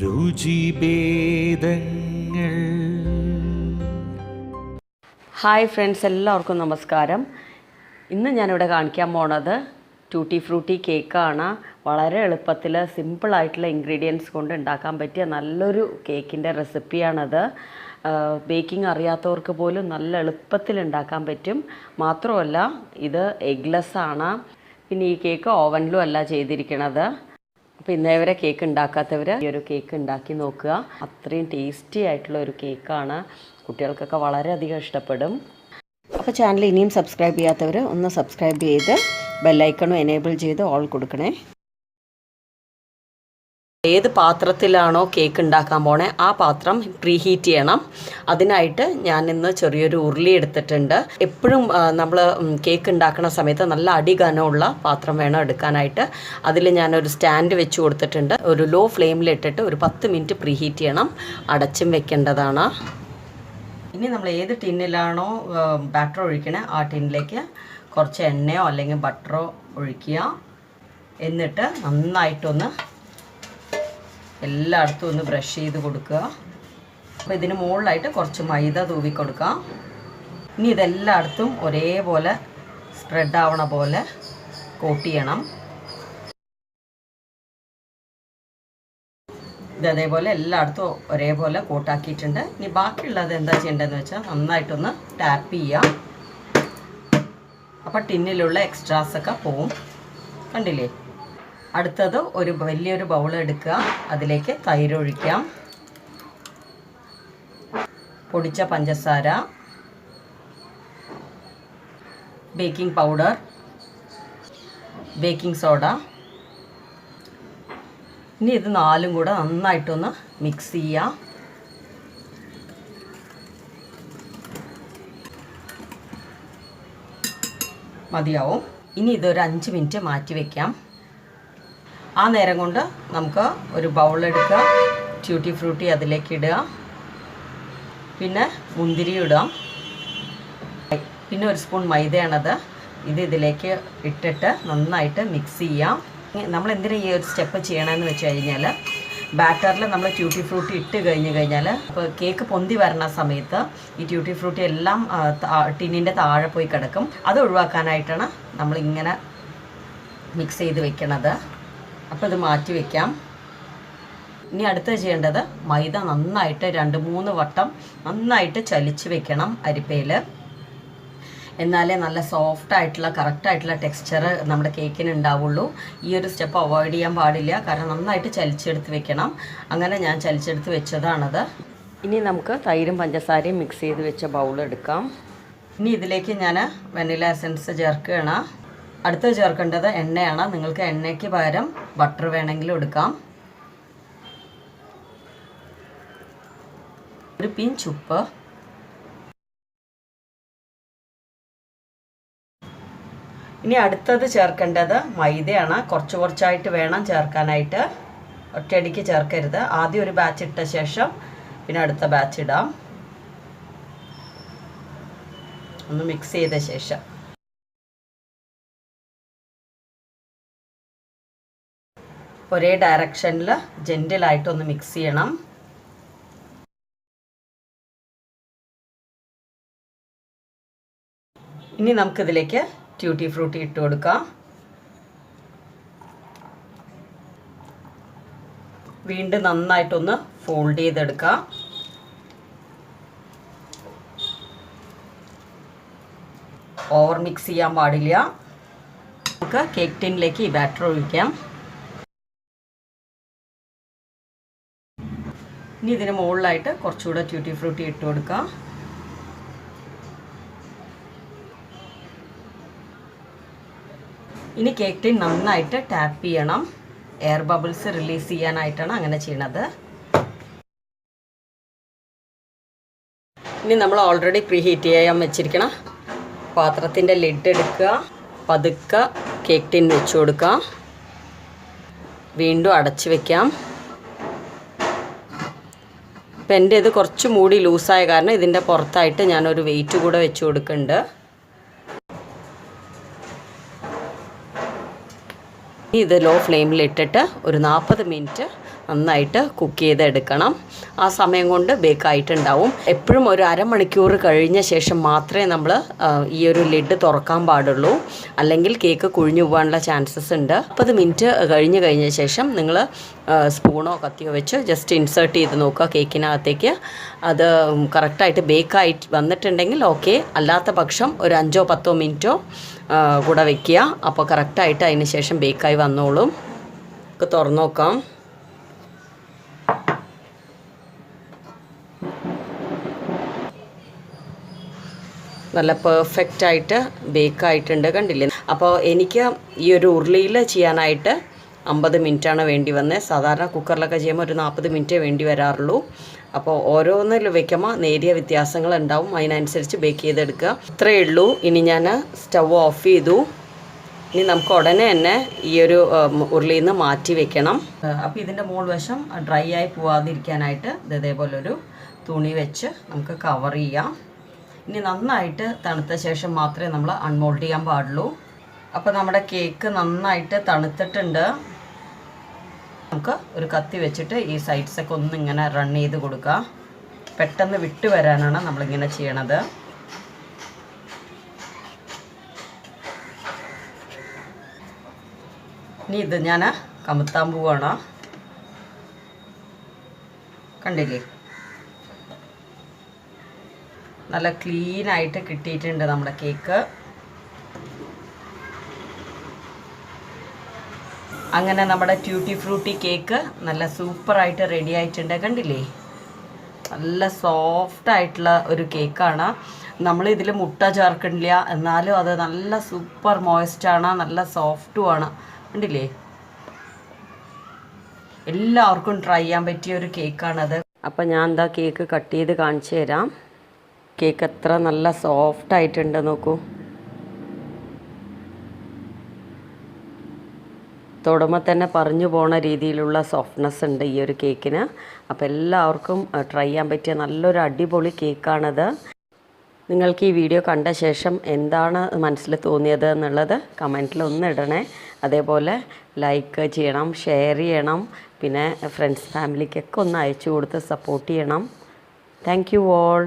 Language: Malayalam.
ruchibedhangal. ഹായ് ഫ്രണ്ട്സ്, എല്ലാവർക്കും നമസ്കാരം. ഇന്ന് ഞാനിവിടെ കാണിക്കാൻ പോണത് ടൂട്ടി ഫ്രൂട്ടി കേക്കാണ്. വളരെ എളുപ്പത്തിൽ സിമ്പിളായിട്ടുള്ള ഇൻഗ്രീഡിയൻസ് കൊണ്ട് ഉണ്ടാക്കാൻ പറ്റിയ നല്ലൊരു കേക്കിൻ്റെ റെസിപ്പിയാണത്. ബേക്കിംഗ് അറിയാത്തവർക്ക് പോലും നല്ല എളുപ്പത്തിൽ ഉണ്ടാക്കാൻ പറ്റും. മാത്രമല്ല ഇത് എഗ്ലെസ് ആണ്. പിന്നെ ഈ കേക്ക് ഓവനിലും അല്ല ചെയ്തിരിക്കണത്. അപ്പോൾ ഇന്നേ വരെ കേക്ക് ഉണ്ടാക്കാത്തവർ ഈ ഒരു കേക്ക് ഉണ്ടാക്കി നോക്കുക. അത്രയും ടേസ്റ്റി ആയിട്ടുള്ള ഒരു കേക്കാണ്. കുട്ടികൾക്കൊക്കെ വളരെയധികം ഇഷ്ടപ്പെടും. അപ്പോൾ ചാനൽ ഇനിയും സബ്സ്ക്രൈബ് ചെയ്യാത്തവർ ഒന്ന് സബ്സ്ക്രൈബ് ചെയ്ത് ബെല്ലൈക്കണും എനേബിൾ ചെയ്ത് ഓൾ കൊടുക്കണേ. ഏത് പാത്രത്തിലാണോ കേക്ക് ഉണ്ടാക്കാൻ പോണേ ആ പാത്രം പ്രീഹീറ്റ് ചെയ്യണം. അതിനായിട്ട് ഞാൻ ഇന്ന് ചെറിയൊരു ഉരുളി എടുത്തിട്ടുണ്ട്. എപ്പോഴും നമ്മൾ കേക്ക് ഉണ്ടാക്കുന്ന സമയത്ത് നല്ല അടികനമുള്ള പാത്രം വേണം എടുക്കാനായിട്ട്. അതിൽ ഞാനൊരു സ്റ്റാൻഡ് വെച്ച് കൊടുത്തിട്ടുണ്ട്. ഒരു ലോ ഫ്ലെയിമിലിട്ടിട്ട് ഒരു 10 മിനിറ്റ് പ്രീഹീറ്റ് ചെയ്യണം. അടച്ചും വെക്കേണ്ടതാണ്. ഇനി നമ്മൾ ഏത് ടിന്നിലാണോ ബാറ്റർ ഒഴിക്കണേ ആ ടിന്നിലേക്ക് കുറച്ച് എണ്ണയോ അല്ലെങ്കിൽ ബട്ടറോ ഒഴിക്കുക. എന്നിട്ട് നന്നായിട്ടൊന്ന് എല്ലായിടത്തും ഒന്ന് ബ്രഷ് ചെയ്ത് കൊടുക്കുക. അപ്പോൾ ഇതിന് മുകളിലായിട്ട് കുറച്ച് മൈദ തൂവി കൊടുക്കാം. ഇനി ഇതെല്ലായിടത്തും ഒരേപോലെ സ്പ്രെഡ് ആവണ പോലെ കോട്ട് ചെയ്യണം. ഇതേപോലെ എല്ലായിടത്തും ഒരേപോലെ കോട്ടാക്കിയിട്ടുണ്ട്. ഇനി ബാക്കിയുള്ളത് എന്താ ചെയ്യേണ്ടതെന്ന് വെച്ചാൽ നന്നായിട്ടൊന്ന് ടാപ്പ് ചെയ്യാം. അപ്പോൾ ടിന്നിലുള്ള എക്സ്ട്രാസൊക്കെ പോവും. കണ്ടില്ലേ? അടുത്തത് ഒരു വലിയൊരു ബൗൾ എടുക്കുക. അതിലേക്ക് തൈര് ഒഴിക്കാം, പൊടിച്ച പഞ്ചസാര, ബേക്കിംഗ് പൗഡർ, ബേക്കിംഗ് സോഡ. ഇനി ഇത് നാലും കൂടെ നന്നായിട്ടൊന്ന് മിക്സ് ചെയ്യാം. മതിയാവും. ഇനി ഇതൊരു 5 മിനിറ്റ് മാറ്റി വയ്ക്കാം. ആ നേരം കൊണ്ട് നമുക്ക് ഒരു ബൗളെടുക്കുക, ട്യൂട്ടി ഫ്രൂട്ടി അതിലേക്ക് ഇടുക, പിന്നെ മുന്തിരി ഇടാം, പിന്നെ ഒരു സ്പൂൺ മൈദയാണത്. ഇതിലേക്ക് ഇട്ടിട്ട് നന്നായിട്ട് മിക്സ് ചെയ്യാം. നമ്മൾ എന്തിനാ ഈ ഒരു സ്റ്റെപ്പ് ചെയ്യണമെന്ന് വെച്ച് കഴിഞ്ഞാൽ ബാറ്ററിൽ നമ്മൾ ട്യൂട്ടി ഫ്രൂട്ടി ഇട്ട് കഴിഞ്ഞാൽ അപ്പോൾ കേക്ക് പൊന്തി വരുന്ന സമയത്ത് ഈ ട്യൂട്ടി ഫ്രൂട്ടി എല്ലാം ടിന്നിൻ്റെ താഴെ പോയി കിടക്കും. അത് ഒഴിവാക്കാനായിട്ടാണ് നമ്മളിങ്ങനെ മിക്സ് ചെയ്ത് വെക്കണത്. അപ്പോൾ ഇത് മാറ്റി വയ്ക്കാം. ഇനി അടുത്ത് ചെയ്യേണ്ടത് മൈദ നന്നായിട്ട് 2-3 വട്ടം നന്നായിട്ട് ചലിച്ച് വെക്കണം അരിപ്പയിൽ. എന്നാലേ നല്ല സോഫ്റ്റായിട്ടുള്ള കറക്റ്റായിട്ടുള്ള ടെക്സ്ചർ നമ്മുടെ കേക്കിന് ഉണ്ടാവുള്ളൂ. ഈ ഒരു സ്റ്റെപ്പ് അവോയ്ഡ് ചെയ്യാൻ പാടില്ല. കാരണം നന്നായിട്ട് ചലിച്ചെടുത്ത് വെക്കണം. അങ്ങനെ ഞാൻ ചലിച്ചെടുത്ത് വെച്ചതാണത്. ഇനി നമുക്ക് തൈരും പഞ്ചസാരയും മിക്സ് ചെയ്ത് വെച്ച ബൗൾ എടുക്കാം. ഇനി ഇതിലേക്ക് ഞാൻ വനില എസൻസ് ചേർക്കുകയാണ്. അടുത്ത് ചേർക്കേണ്ടത് എണ്ണയാണ്. നിങ്ങൾക്ക് എണ്ണയ്ക്ക് പകരം ബട്ടർ വേണമെങ്കിലും എടുക്കാം. ഒരു പിഞ്ച് ഉപ്പ്, ഇനി അടുത്തത് ചേർക്കേണ്ടത് മൈദയാണ്. കുറച്ചായിട്ട് വേണം ചേർക്കാനായിട്ട്. ഒറ്റയടിക്ക് ചേർക്കരുത്. ആദ്യം ഒരു ബാച്ച് ഇട്ട ശേഷം പിന്നെ അടുത്ത ബാച്ച് ഇടാം. ഒന്ന് മിക്സ് ചെയ്ത ശേഷം ഒരേ ഡയറക്ഷനിൽ ജെൻറ്റിലായിട്ടൊന്ന് മിക്സ് ചെയ്യണം. ഇനി നമുക്കിതിലേക്ക് ട്യൂട്ടി ഫ്രൂട്ടി ഇട്ട് കൊടുക്കാം. വീണ്ടും നന്നായിട്ടൊന്ന് ഫോൾഡ് ചെയ്തെടുക്കാം. ഓവർ മിക്സ് ചെയ്യാൻ പാടില്ല. നമുക്ക് കേക്ക് ടിന്നിലേക്ക് ഈ ബാറ്റർ ഒഴിക്കാം. ഇനി ഇതിന് മുകളിലായിട്ട് കുറച്ചുകൂടെ ട്യൂട്ടി ഫ്രൂട്ടി ഇട്ട് കൊടുക്കാം. ഇനി കേക്ക് ടിൻ നന്നായിട്ട് ടാപ്പ് ചെയ്യണം. എയർ ബബിൾസ് റിലീസ് ചെയ്യാനായിട്ടാണ് അങ്ങനെ ചെയ്യണത്. ഇനി നമ്മൾ ഓൾറെഡി പ്രീഹീറ്റ് ചെയ്യാൻ വെച്ചിരിക്കണം പാത്രത്തിൻ്റെ ലിഡ് എടുക്കുക. പതുക്കെ കേക്ക് ടിൻ വെച്ച് കൊടുക്കുക. വീണ്ടും അടച്ച് വയ്ക്കാം. ഇപ്പം എൻ്റെ ഇത് കുറച്ച് മൂടി ലൂസായ കാരണം ഇതിൻ്റെ പുറത്തായിട്ട് ഞാനൊരു വെയിറ്റ് കൂടെ വെച്ച് കൊടുക്കുന്നുണ്ട്. ഇത് ലോ ഫ്ലെയിമിൽ ഇട്ടിട്ട് ഒരു 40 മിനിറ്റ് നന്നായിട്ട് കുക്ക് ചെയ്തെടുക്കണം. ആ സമയം കൊണ്ട് ബേക്കായിട്ടുണ്ടാവും. എപ്പോഴും ഒരു അരമണിക്കൂർ കഴിഞ്ഞ ശേഷം മാത്രമേ നമ്മൾ ഈ ഒരു ലിഡ് തുറക്കാൻ പാടുള്ളൂ, അല്ലെങ്കിൽ കേക്ക് കുഴിഞ്ഞു പോകാനുള്ള ചാൻസസ് ഉണ്ട്. 30 മിനിറ്റ് കഴിഞ്ഞ ശേഷം നിങ്ങൾ സ്പൂണോ കത്തിയോ വെച്ച് ജസ്റ്റ് ഇൻസേർട്ട് ചെയ്ത് നോക്കുക കേക്കിനകത്തേക്ക്. അത് കറക്റ്റായിട്ട് ബേക്കായിട്ട് വന്നിട്ടുണ്ടെങ്കിൽ ഓക്കെ, അല്ലാത്ത പക്ഷം ഒരു 5-10 മിനിറ്റോ കൂടെ വെക്കുക. അപ്പോൾ കറക്റ്റായിട്ട് അതിന് ശേഷം ബേക്കായി വന്നോളും. നമുക്ക് തുറന്നു നോക്കാം. നല്ല പെർഫെക്റ്റായിട്ട് ബേക്കായിട്ടുണ്ട്, കണ്ടില്ലേ? അപ്പോൾ എനിക്ക് ഈ ഒരു ഉരുളിയിൽ ചെയ്യാനായിട്ട് 50 മിനിറ്റാണ് വേണ്ടി വന്നത്. സാധാരണ കുക്കറിലൊക്കെ ചെയ്യുമ്പോൾ ഒരു 40 മിനിറ്റേ വേണ്ടി വരാറുള്ളൂ. അപ്പോൾ ഓരോന്നിൽ വയ്ക്കുമ്പോൾ നേരിയ വ്യത്യാസങ്ങൾ ഉണ്ടാവും, അതിനനുസരിച്ച് ബേക്ക് ചെയ്തെടുക്കുക. ഇത്രയേ ഉള്ളൂ. ഇനി ഞാൻ സ്റ്റവ് ഓഫ് ചെയ്തു. ഇനി നമുക്ക് ഉടനെ തന്നെ ഈ ഒരു ഉരുളിയിൽ നിന്ന് മാറ്റി വെക്കണം. അപ്പോൾ ഇതിൻ്റെ മുകൾ വശം ഡ്രൈ ആയി പോവാതിരിക്കാനായിട്ട് ഇതേപോലെ ഒരു തുണി വെച്ച് നമുക്ക് കവർ ചെയ്യാം. ഇനി നന്നായിട്ട് തണുത്ത ശേഷം മാത്രമേ നമ്മൾ അൺമോൾഡ് ചെയ്യാൻ പാടുള്ളൂ. അപ്പോൾ നമ്മുടെ കേക്ക് നന്നായിട്ട് തണുത്തിട്ടുണ്ട്. നമുക്ക് ഒരു കത്തി വെച്ചിട്ട് ഈ സൈഡ്സൊക്കെ ഒന്ന് ഇങ്ങനെ റൺ ചെയ്ത് കൊടുക്കുക. പെട്ടെന്ന് വിട്ട് വരാനാണ് നമ്മളിങ്ങനെ ചെയ്യണത്. ഇനി ഇത് ഞാൻ കമുത്താൻ പോവാണ്. കണ്ടില്ലേ, നല്ല ക്ലീനായിട്ട് കിട്ടിയിട്ടുണ്ട് നമ്മുടെ കേക്ക്. അങ്ങനെ നമ്മുടെ ട്യൂട്ടി ഫ്രൂട്ടി കേക്ക് നല്ല സൂപ്പറായിട്ട് റെഡി ആയിട്ടുണ്ട്. കണ്ടില്ലേ, നല്ല സോഫ്റ്റായിട്ടുള്ള ഒരു കേക്കാണ്. നമ്മളിതിൽ മുട്ട ചേർക്കണില്ല, എന്നാലും അത് നല്ല സൂപ്പർ മോയ്സ്റ്റാണ്, നല്ല സോഫ്റ്റുമാണ്. കണ്ടില്ലേ, എല്ലാവർക്കും ട്രൈ ചെയ്യാൻ പറ്റിയ ഒരു കേക്കാണത്. അപ്പം ഞാൻ എന്താ കേക്ക് കട്ട് ചെയ്ത് കാണിച്ചു തരാം. കേക്ക് എത്ര നല്ല സോഫ്റ്റായിട്ടുണ്ട് നോക്കൂ. തൊടുമ്പോൾ തന്നെ പറഞ്ഞു പോണ രീതിയിലുള്ള സോഫ്റ്റ്നെസ് ഉണ്ട് ഈ ഒരു കേക്കിന്. അപ്പോൾ എല്ലാവർക്കും ട്രൈ ചെയ്യാൻ പറ്റിയ നല്ലൊരു അടിപൊളി കേക്കാണത്. നിങ്ങൾക്ക് ഈ വീഡിയോ കണ്ട ശേഷം എന്താണ് മനസ്സിൽ തോന്നിയത് എന്നുള്ളത് കമൻറ്റിൽ ഒന്ന് ഇടണേ. അതേപോലെ ലൈക്ക് ചെയ്യണം, ഷെയർ ചെയ്യണം, പിന്നെ ഫ്രണ്ട്സ് ഫാമിലിക്കൊക്കെ ഒന്ന് അയച്ചു കൊടുത്ത് സപ്പോർട്ട് ചെയ്യണം. Thank you all.